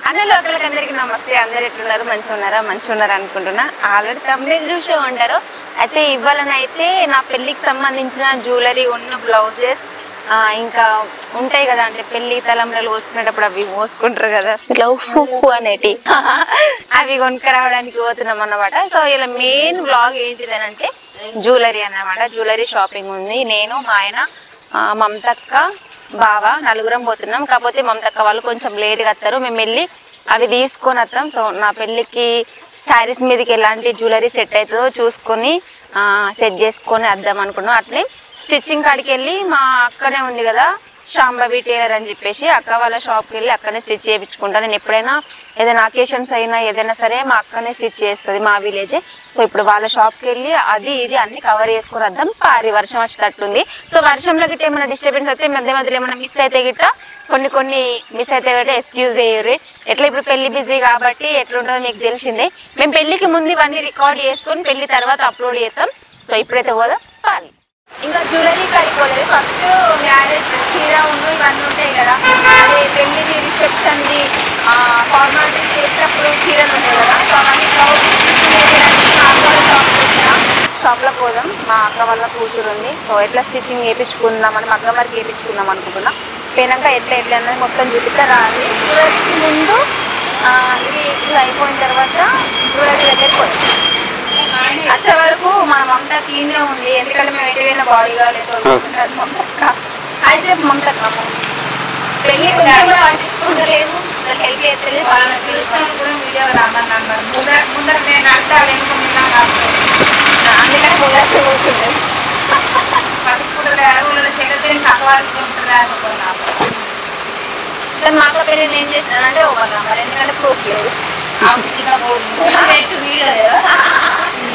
అన్నలు ఒకరికి అందరికి నమస్తే. అందరు ఎట్లున్నారు? మంచిగా ఉన్నారా అనుకుంటున్నా. ఆల్రెడీ తమిళ చూసే ఉంటారు. అయితే ఇవ్వాలనైతే నా పెళ్లికి సంబంధించిన జ్యువెలరీ ఉన్న బ్లౌజెస్ ఇంకా ఉంటాయి కదా, అంటే పెళ్లి తలంబ్రాలు పోసుకునేటప్పుడు అవి పోసుకుంటారు కదా ఇట్లా ఉప్పు అనేటి అవి కొనుక్కరావడానికి పోతున్నాం అన్నమాట. సో ఇలా మెయిన్ బ్లాగ్ ఏంటిదని అంటే జ్యువెలరీ అన్నమాట. జ్యువెలరీ షాపింగ్ ఉంది. నేను, మా ఆయన, మమతక్క, బావ నలుగురం పోతున్నాం. కాకపోతే మమతక్క వాళ్ళు కొంచెం లేట్గా వస్తారు. మేము వెళ్ళి అవి తీసుకొని వస్తాం. సో నా పెళ్ళికి శారీస్ మీదకి ఎలాంటి జ్యువెలరీ సెట్ అవుతుందో చూసుకొని సెట్ చేసుకొని వద్దాం అనుకున్నాం. అట్లే స్టిచ్చింగ్ కాడికి వెళ్ళి మా అక్కనే ఉంది కదా శాంభవి టైలర్ అని చెప్పేసి, అక్క వాళ్ళ షాప్కి వెళ్ళి అక్కనే స్టిచ్ చేయించుకుంటాను. నేను ఎప్పుడైనా ఏదైనా అకేషన్స్ అయినా ఏదైనా సరే మా అక్కనే స్టిచ్ చేస్తుంది, మా విలేజే. సో ఇప్పుడు వాళ్ళ షాప్కి వెళ్ళి అది ఇది అన్ని కవర్ చేసుకుని వద్దాం. వర్షం వచ్చేటట్టుంది. సో వర్షంలో గిట్ట ఏమైనా డిస్టర్బెన్స్ అయితే మధ్యలో ఏమైనా మిస్ అయితే గిట్ట కొన్ని మిస్ అయితే గట్ట ఎక్స్క్యూజ్ అయ్యారు. ఎట్లా ఇప్పుడు పెళ్లి బిజీ కాబట్టి ఎట్లుంటుందో మీకు తెలిసిందే. మేము పెళ్లికి ముందు ఇవన్నీ రికార్డ్ చేసుకొని పెళ్లి తర్వాత అప్లోడ్ చేస్తాం. సో ఇప్పుడైతే పోదాం పాలి. ఇంకా జ్యువెలరీ కడిపోలేదు. ఫస్ట్ మ్యారేజ్ చీర ఉండు ఇవన్నీ ఉంటాయి కదా, అదే పెళ్లిది రిసెప్షన్ది ఫార్మాలిటీస్ చేసేటప్పుడు చీరలు ఉంటాయి కదా. సో అవన్నీ షాప్లో పోదాం. మా అక్క వాళ్ళ కూతురు ఉంది. సో ఎట్లా స్టిచ్చింగ్ వేయించుకుందామని మగ్గం వరకు వేయించుకుందాం అనుకుంటున్నా. పోయినాక ఎట్లా అన్నది మొత్తం చూపిస్తారా అని. జ్యువెలరీకి ముందు ఇవి అయిపోయిన తర్వాత జ్యువెలరీ దగ్గరికి పోతాం. వచ్చే వరకు మా మమత క్లీన్గా ఉంది, ఎందుకంటే మేము ఎటువైనా బాడీ కాలేదు మమతక్క. అయితే మమతక్క పెళ్ళి కూడా పట్టించుకుంటలేదు, హెల్ప్ చేస్తలేదు. వాళ్ళని పిలుస్తాను కూడా వీడియో రామన్నాను. ముందర నేను అంతా అందుకని ముందర చూస్తుంటారు పట్టించుకుంటారు. అడుగులలో చేయకపోతే పక్కవాడుకుంటున్నారు అనుకున్నాను. కానీ మాకు పెళ్ళి నేను చేసినానంటే ఓవర్ మరి, ఎందుకంటే ప్రూఫ్ లేదు.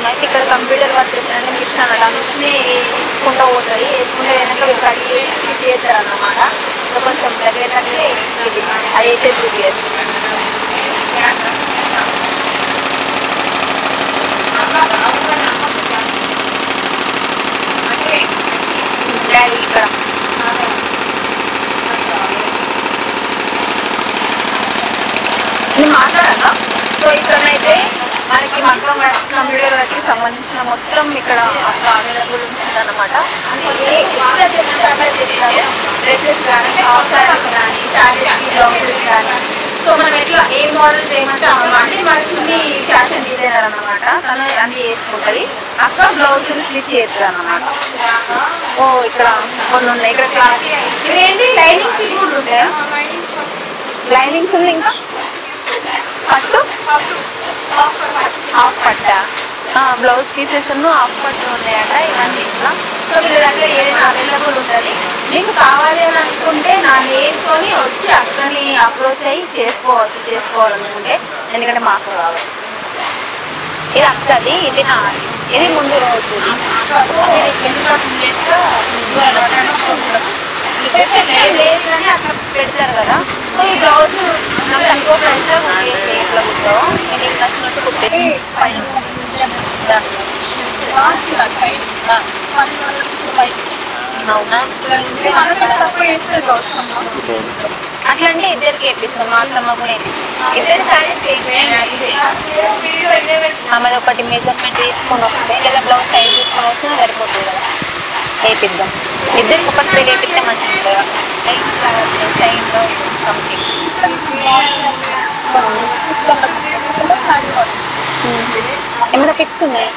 అయితే ఇక్కడ కంప్యూటర్ వర్క్ చేసినట్టు మిషన్ అన్నమాట. ఆ మిషన్ వేసుకుంటూ పోతుంది. వేసుకుంటే వెనక కడిగి ఫిట్ చేస్తారు అన్నమాట. సో కొంచెం దగ్గర అది వేసేది చూపించచ్చు. ఇక్కడ నేను మాట్లాడాలా. సో ఇక్కడనైతే మనకి మగ్గం వర్క్ కంప్యూటర్ వర్క్కి సంబంధించిన మొత్తం ఇక్కడ అవైలబుల్ ఉంటుంది అన్నమాట. డ్రెస్సెస్ కానీ, హాఫ్ సారీస్ కానీ, శారీస్, బ్లౌజెస్ కానీ. సో మనం ఎట్లా ఏ మోడల్ చేయమంటే అంటే మన చిన్ని ఫ్యాషన్ డిజైనర్ అన్నమాట. తను అన్ని వేసుకుంటుంది. అక్క బ్లౌజ్ స్టిచ్ చేస్తుంది అన్నమాట. ఓ ఇక్కడ కొన్ని ఉన్నాయి. ఇక్కడ క్లాత్ ఇవేంటి లైనింగ్స్ కూడా ఉంటాయా? లైనింగ్స్ ఉంది. ఇంకా పట్టు హాఫ్ పట్ట బ్లౌజ్ పీసెస్ హాఫ్ పట్టు ఉన్నాయట ఇవన్నీ ఇట్లా. సో వీళ్ళ దగ్గర ఏదైనా అవైలబుల్ ఉంటుంది. మీకు కావాలి అని అనుకుంటే నా నేమ్తోని వచ్చి అక్కని అప్రోచ్ అయ్యి చేసుకోవాలనుకుంటే, ఎందుకంటే మాకు కావాలి. ఇది అక్కది, ఇది నాది, ఇది ముందు రోజు లేదు కానీ అక్కడ పెడతారు కదా. సో ఈ బ్లౌజ్ నాకు తక్కువ ప్రైస్లో ఇట్లా కుట్టావు. నేను నీకు నచ్చినట్టు కుట్టే అవునా? అట్లంటే ఇద్దరికి వేపిస్తాం. మా అత్తమ్మకు ఇద్దరు శారీస్ ఆమెది ఒకటి మెజర్మెంట్ తీసుకొని వస్తే లేదా బ్లౌజ్ సైజ్ తీసుకొని వచ్చినా సరిపోతుంది కదా, వేపిద్దాం. ఇద్దరికి ఒకటి వేపిస్తే మంచిది కదా. చైన్లో సంథింగ్ ఏమైనా ఫిక్స్ ఉన్నాయి.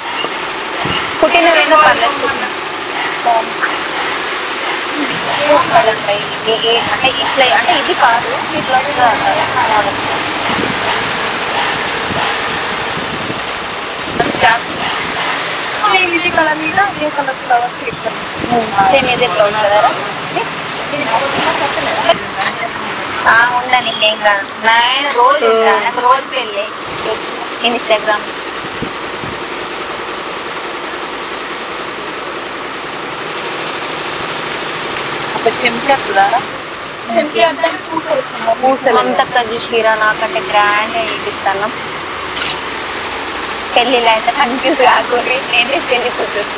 కుట్టిన రెండు పర్లేదు అంటే ఇట్లా, అంటే ఇది కాదు ఇట్లా ఇది కలర్ మీద అదే కలర్ ఫ్లవర్స్ సేమ్ ఇదే బ్లౌజ్ కదా. ఉండని ఏం కాదు. నేను రోజు నాకు రోజు పెళ్ళి ఇన్స్టాగ్రామ్. పూసలు అంతక్క చూసిరా, నాకంటే గ్రాండ్ ఇస్తాను. పెళ్ళిలో అయితే కన్ఫ్యూజ్ కాకూడదు, నేనే పెళ్లి కూతురు.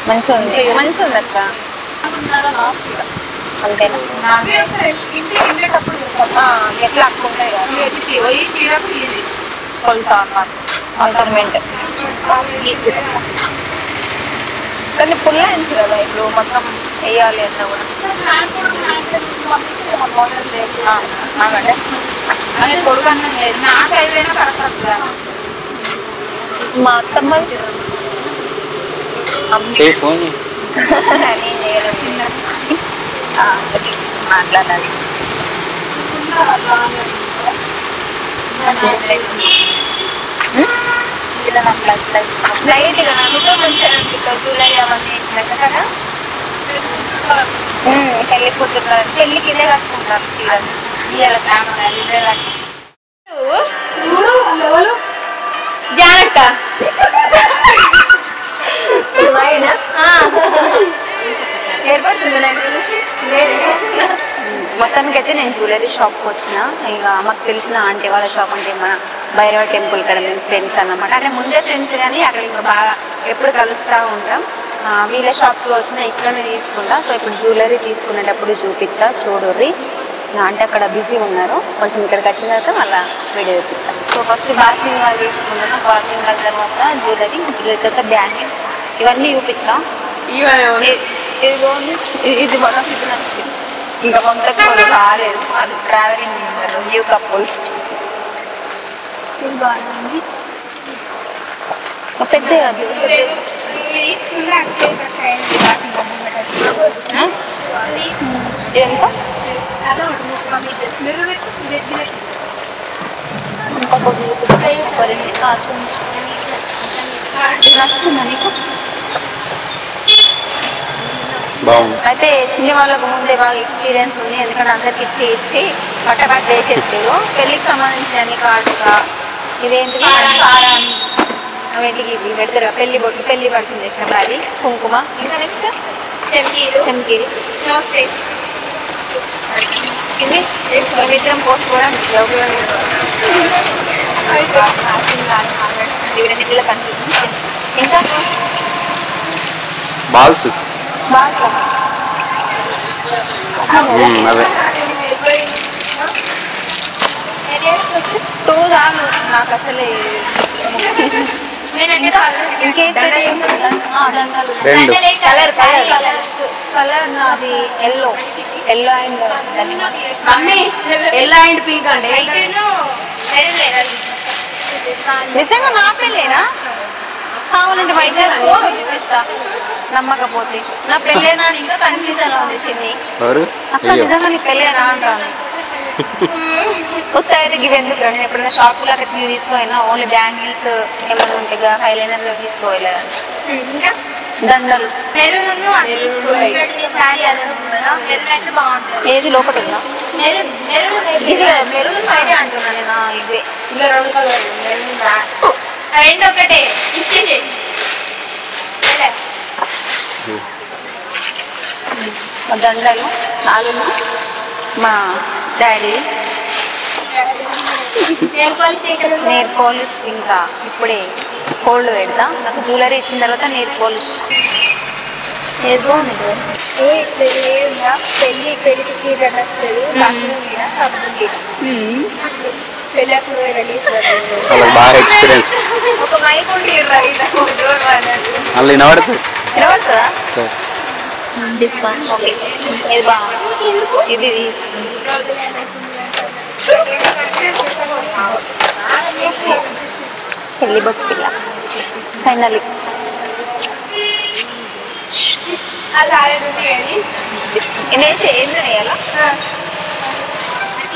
మంచిగా ఉంది, మంచిగా ఉంది అక్క. అంతేనా? ఇంటికి వెళ్ళేటప్పుడు ఎట్లా అక్కుంటాయి కదా కొలుతా అన్నమాట. మెజర్మెంట్. కానీ ఫుల్ హ్యాండ్స్ కదా ఇప్పుడు మొత్తం వేయాలి అన్నా కూడా. కొడుకు అన్నం లేదు, నా సైజ్ అయినా కరెక్ట్. మా అత్తమ్మ మాట్లాడాలి. లైట్ గా నన్ను మంచిగా జ్యువెలరీ అవన్నీ వేసినాక కదా పెళ్లి కూతురు పెళ్లికి ఇదే కట్టుకుంటారు. జానక్క మొత్తానికి అయితే నేను జ్యువెలరీ షాప్కి వచ్చిన. ఇంకా మాకు తెలిసిన ఆంటీ వాళ్ళ షాప్ అంటే మన భైరవ టెంపుల్ కదా, మేము ఫ్రెండ్స్ అన్నమాట. అంటే ముందే ఫ్రెండ్స్ కానీ అక్కడ ఇంకా బాగా ఎప్పుడు కలుస్తూ ఉంటాం. వీళ్ళ షాప్కి వచ్చిన ఇక్కడనే తీసుకుంటా. సో ఇప్పుడు జ్యువెలరీ తీసుకునేటప్పుడు చూపిస్తా, చూడుర్రి. అంటే అక్కడ బిజీ ఉన్నారు, కొంచెం ఇక్కడికి వచ్చిన తర్వాత మళ్ళీ వీడియో చూపిస్తాను. సో ఫస్ట్ బాసింగ్ వాళ్ళు తీసుకుంటాను, బాసింగ్ వాళ్ళ తర్వాత జ్యువెలరీ, తర్వాత బ్యాంగిల్స్ ఇవన్నీ చూపిస్తాం. ఇది మొత్తం ఇది నచ్చింది. ఇంకా మొత్తం కాలేదు, అది ట్రావెలింగ్ ఉన్నారు న్యూ కపుల్స్. ఇది బాగుంది, పెద్ద నచ్చిందా నీకు? అయితే చిన్న వాళ్ళకు ముందే బాగా ఎక్స్పీరియన్స్ ఉంది, ఎందుకంటే అందరికి ఇచ్చి పట్టపట్ట వేసేస్తారు. పెళ్లికి సంబంధించిన అన్ని కాటుగా ఇదేంటి కారాన్ని వీటికి పెడతారు. పెళ్లి బొట్టు, పెళ్లి పడుతుంది చేసినప్పుడు అది కుంకుమ. ఇంకా నెక్స్ట్ చెంకీలు ఇది మిత్రం పోసుకోవడానికి రెండింటిలో కనిపిస్తుంది. ఇంకా బాల్స్ నాకు అసలు కలర్ నాది yellow and yellow and pink అండి. నిజంగా నా పెళ్ళేనా? కావాలంటే వైద్య చూపిస్తా, నమ్మకపోతే. నా పెళ్ళేనా ఇంకా కన్ఫ్యూజన్ లో ఉంది చిన్ని. అసలు నిజంగా నీ పెళ్ళేనా అంటాను. కొత్త అయితే ఇవి ఎందుకు రండి, ఎప్పుడైనా షాపులో వచ్చి తీసుకోయినా ఓన్లీ బ్యాంగిల్స్ ఏమైనా ఉంటాయి, హైలైనర్ తీసుకోలేదు. ఇంకా దండలు ఏది లోపల ఉందా? ఇది మెరూన్ సైడే అంటున్నా నేను. ఇవే రెండు ఒకటే ఇచ్చేసి దండలు 4 మా డాడీ నెయిల్ పాలిష్. ఇంకా ఇప్పుడే కోల్డ్ పెడతా. నాకు జ్యువెలరీ ఇచ్చిన తర్వాత నెయిల్ పాలిష్ ఏదో పెళ్లికి వస్తుంది బాగా ఎక్స్పీరియన్స్. ఒక మైక్ ఉండి వినబడుతుందా? ఇది బాగుంది, ఇది పెళ్లి బొట్టు పిల్ల ఫైనల్లీ.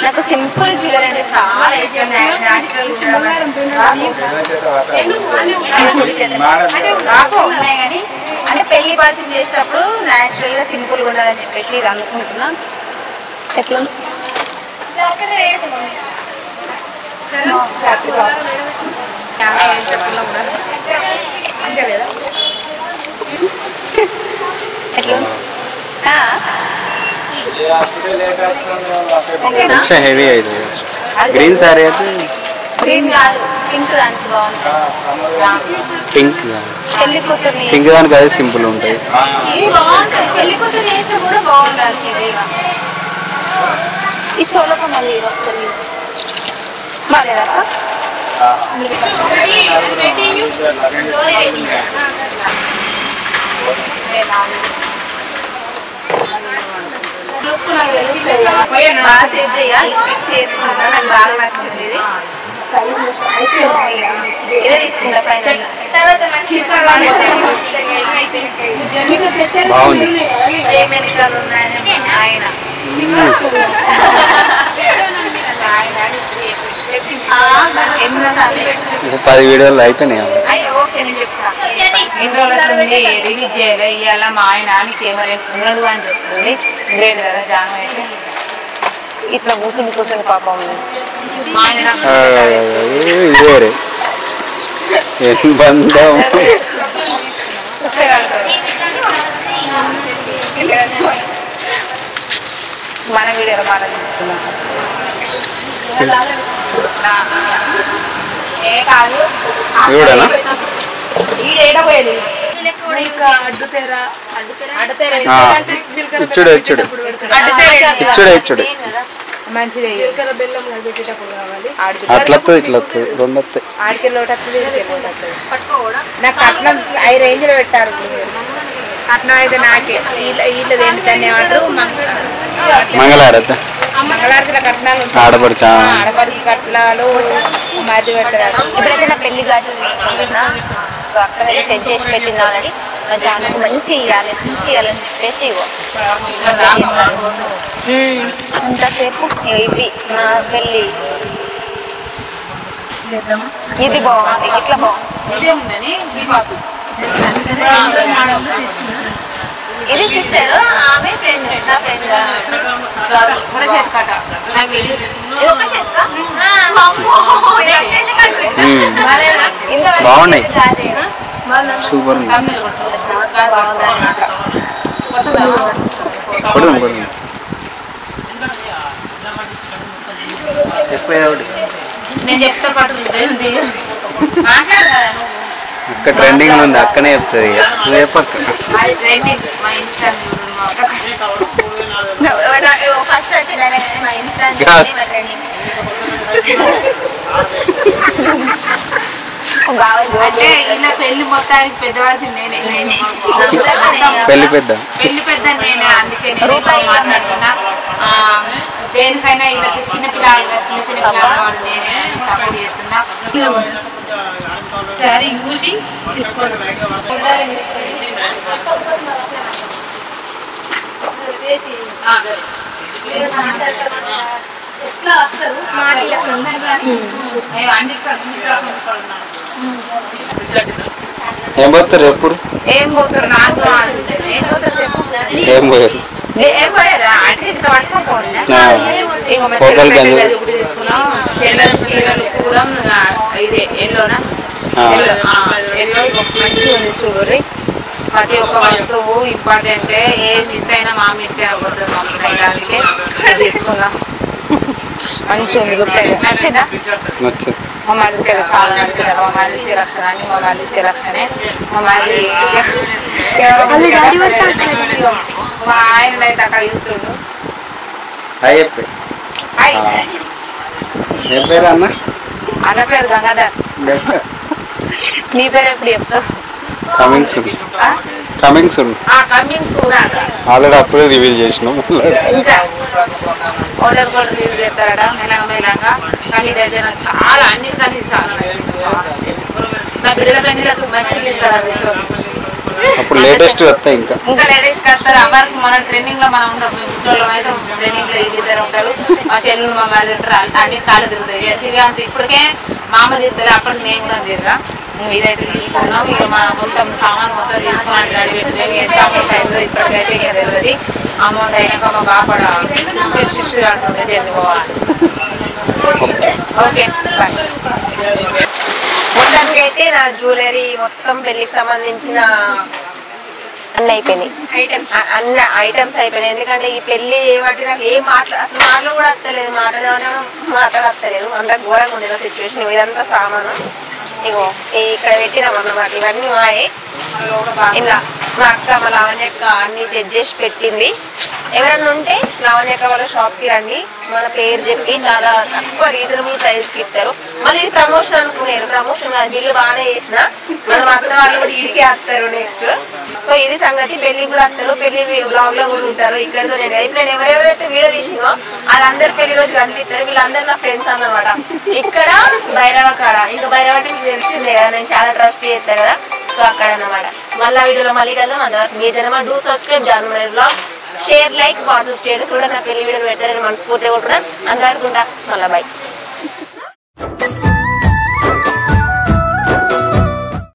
నాకు సింపుల్ జ్యువెలరీ అంటే చాలా ఇష్టం. ఉన్నాయి కానీ అంటే పెళ్లి పర్చేజ్ చేసేటప్పుడు న్యాచురల్ గా సింపుల్ గా ఉండాలని చెప్పేసి ఇది అనుకుంటున్నా. ఎట్లా కొంచెం హెవీ అయితే గ్రీన్ సారీ అయితే గ్రీన్ కాదు పింక్ దానికి బాగుంటుంది. పింక్ పెళ్లి కూతుర్ని పింక్ దానికి అదే సింపుల్ ఉంటాయి. ఇది బాగుంటుంది. పెళ్లి కూతురు చేసినా కూడా బాగుంటుంది. ఇవేగా ఈ చోళక మళ్ళీ ఒకసారి బాగాలేదా? బాగా సెట్ చేయాలి. ఫిక్స్ చేసుకుంటా. నాకు బాగా నచ్చింది ఇది. ఇదే తీసుకుంటా ఫైనల్. బాగుంది. ఎన్నిసార్లు ఉన్నాయని ఆయన 10 వీడియోలు అయిపోయినాయి. ఎన్ని రోజులు వస్తుంది రిలీజ్ చేయాలి. ఇవాళ మా ఆయన కెమెరా ఉన్నాడు అని చెప్తుంది. గ్రేట్ కదా జానం అయితే. ఇట్లా కూర్చుని పాపం మా ఆయన వేరే ఏం బంధం. మన వీడియోలో మాట చెప్తున్నాం. ఏ కాదు చూడనా ఈడేడపోయాడు. ఇచ్చుడే ఇచ్చుడే ఇచ్చుడే మంచిది. అట్లా ఇట్లా వస్తుంది 2 వస్తాయి. ఆడికి లోటు వస్తుంది. నాకు కట్నం 5 రేంజ్లో పెట్టారు. కట్నం అయితే నాకే వీళ్ళది ఏంటి ఏమంటారు మంగళారత మంగళారతిలో కట్నాలు ఆడపడుచు ఆడపడిచి కట్నాలు మధ్య పెట్టారు. ఇప్పుడైతే నా పెళ్లి గాజులు తీసుకుంటున్నా. సో అక్కడ సెట్ చేసి పెట్టింది ఆల్రెడీ. మా జానకు మంచి ఇవ్వాలి అని చెప్పేసి ఇంతసేపు ఇవి నా పెళ్ళి ఇది బాగుంది. ఇట్లా బాగుంది. ఇది సిస్టర్ ఆమె ఫ్రెండ్ నా ఫ్రెండ్. బాగున్నాయి. సూపర్ ఉంది. చెప్పేది నేను చెప్తా పాటు అక్క ట్రెండింగ్ ఉంది. అక్కనే చెప్తుంది. నువ్వు చెప్పక్క. ఫస్ట్ మా ఇన్స్టా అంటే ఇలా పెళ్లి మొత్తానికి పెద్దవాడికి నేనే. పెళ్లి పెద్ద నేనే. అందుకే నేను మాట్లాడుతున్నా. దేనికైనా వీళ్ళకి చిన్న పిల్లలు నేనే సపోర్ట్ చేస్తున్నా. సరే యూజీ తీసుకోండి. ఏం పోతారు ఎప్పుడు ఏం పోతారు నాకు ఏం పోయారు ఏం పోయారా అంటే ఇక్కడ పట్టుకోకూడదు. ఇప్పుడు తీసుకున్నాం. చెల్లెలు చీరలు కూడా ఇదే ఎల్లోనా ఎల్లో మంచిగా ఉంది చూడు. ప్రతి ఒక్క వస్తువు ఇంపార్టెంట్. ఏ మిస్ అయినా మా ఇంటికి అవ్వదు. అందుకే తీసుకున్నాం. మంచిగా ఉంది. లుక్ అయితే నచ్చిందా? నచ్చింది. మా మరిదికి చాలా నచ్చింది. మా మరిది శ్రీరక్షణ అని మా మరిది శ్రీరక్షణే. మా మరిది మా ఆయన అయితే అక్కడ చూస్తుండు. ఏం పేరు అన్న? అన్న పేరు గంగాధర్. నీ పేరు ఎప్పుడు చెప్తావు? Coming soon. Coming soon. Coming soon అంట. ఆల్రెడీ అప్పుడే రివీల్ చేసినాం. ఇంకా ఆర్డర్ కూడా రిలీజ్ చేస్తారట మెల్లగా. కానీ ఇదైతే నాకు చాలా అన్నిటికీ చాలా నచ్చింది. నా బిడ్డల పెళ్లిలకు మంచిగా ఇస్తారండి. అప్పుడు లేటెస్ట్ వస్తాయి. ఇంకా లేటెస్ట్ వస్తారు. అమ్మకి మన ట్రెండింగ్ లో మనం ఉంటాం. ముసలిలో అయితే ట్రెండింగ్ లో ఇద్దరు ఉంటారు. మా చెల్లెలు మా వాళ్ళు ఉంటారు. అన్ని కాళ్ళు తిరుగుతాయి. తిరిగి అంత ఇప్పటికే మా అమ్మ తిరుగుతుంది. అప్పటికి నేను కూడా తిరగా. ఇదైతే తీసుకున్నాం. ఇక మా మొత్తం సామాన్ మొత్తం తీసుకున్నాను. రెడీ పెట్టుకుని ఎంత అమౌంట్ అయిందో ఇప్పటికైతే ఇక తెలియదు. అమౌంట్ అయినాక మా బాపడ శిష్యుడు అంటుంటే తెలుసుకోవాలి. Okay bye. మొత్తానికైతే నా జ్యువెలరీ మొత్తం పెళ్లికి సంబంధించిన అన్ని అయిపోయినాయి అన్ని ఐటమ్స్ అయిపోయినాయి. ఎందుకంటే ఈ పెళ్లి బట్టి నాకు ఏం అసలు మాటలు కూడా వస్తలేదు, మాట్లాడలేదు. అంత ఘోరంగా ఉండేది సిచ్యువేషన్. ఇదంతా సామాను ఇగో ఇక్కడ పెట్టినాం అన్నమాట. ఇవన్నీ మాయే. ఇలా మా అక్క మా లావణ్యక్క అన్ని సెట్ చేసి పెట్టింది. ఎవరన్నా ఉంటే లావణ్యక్క వాళ్ళ షాప్ కి రండి, మన పేరు చెప్పి చాలా తక్కువ రీజనబుల్ ప్రైస్ కి ఇస్తారు. మళ్ళీ ఇది ప్రమోషన్ అనుకున్నారు, ప్రమోషన్ కాదు, బిల్లు బాగానే చేసిన. మన అత్త వాళ్ళు కూడా ఇడికే వస్తారు నెక్స్ట్. సో ఇది సంగతి. పెళ్లి కూడా వస్తారు, పెళ్లి బ్లాగ్ లో కూడా ఉంటారు. ఇక్కడతో నేను ఇప్పుడు నేను ఎవరెవరైతే వీడియో తీసినో వాళ్ళందరూ పెళ్లి రోజు కనిపిస్తారు. వీళ్ళందరూ నా ఫ్రెండ్స్ అన్నమాట. ఇక్కడ భైరవ కాడ, ఇంకా భైరవ అంటే మీకు తెలిసిందే కదా, నేను చాలా ట్రస్ట్ చేస్తాను కదా. సో అక్కడ అన్నమాట. మళ్ళీ వీడియోలో మళ్ళీ కలుద్దాం. అంతవరకు మీ జనమా do subscribe Janmani vlogs, share, like, WhatsApp status కూడా నా పెళ్లి వీడియోలు పెట్టాలని మనస్ఫూర్తిగా కూడా అంతవరకు ఉంటా. మళ్ళీ బై.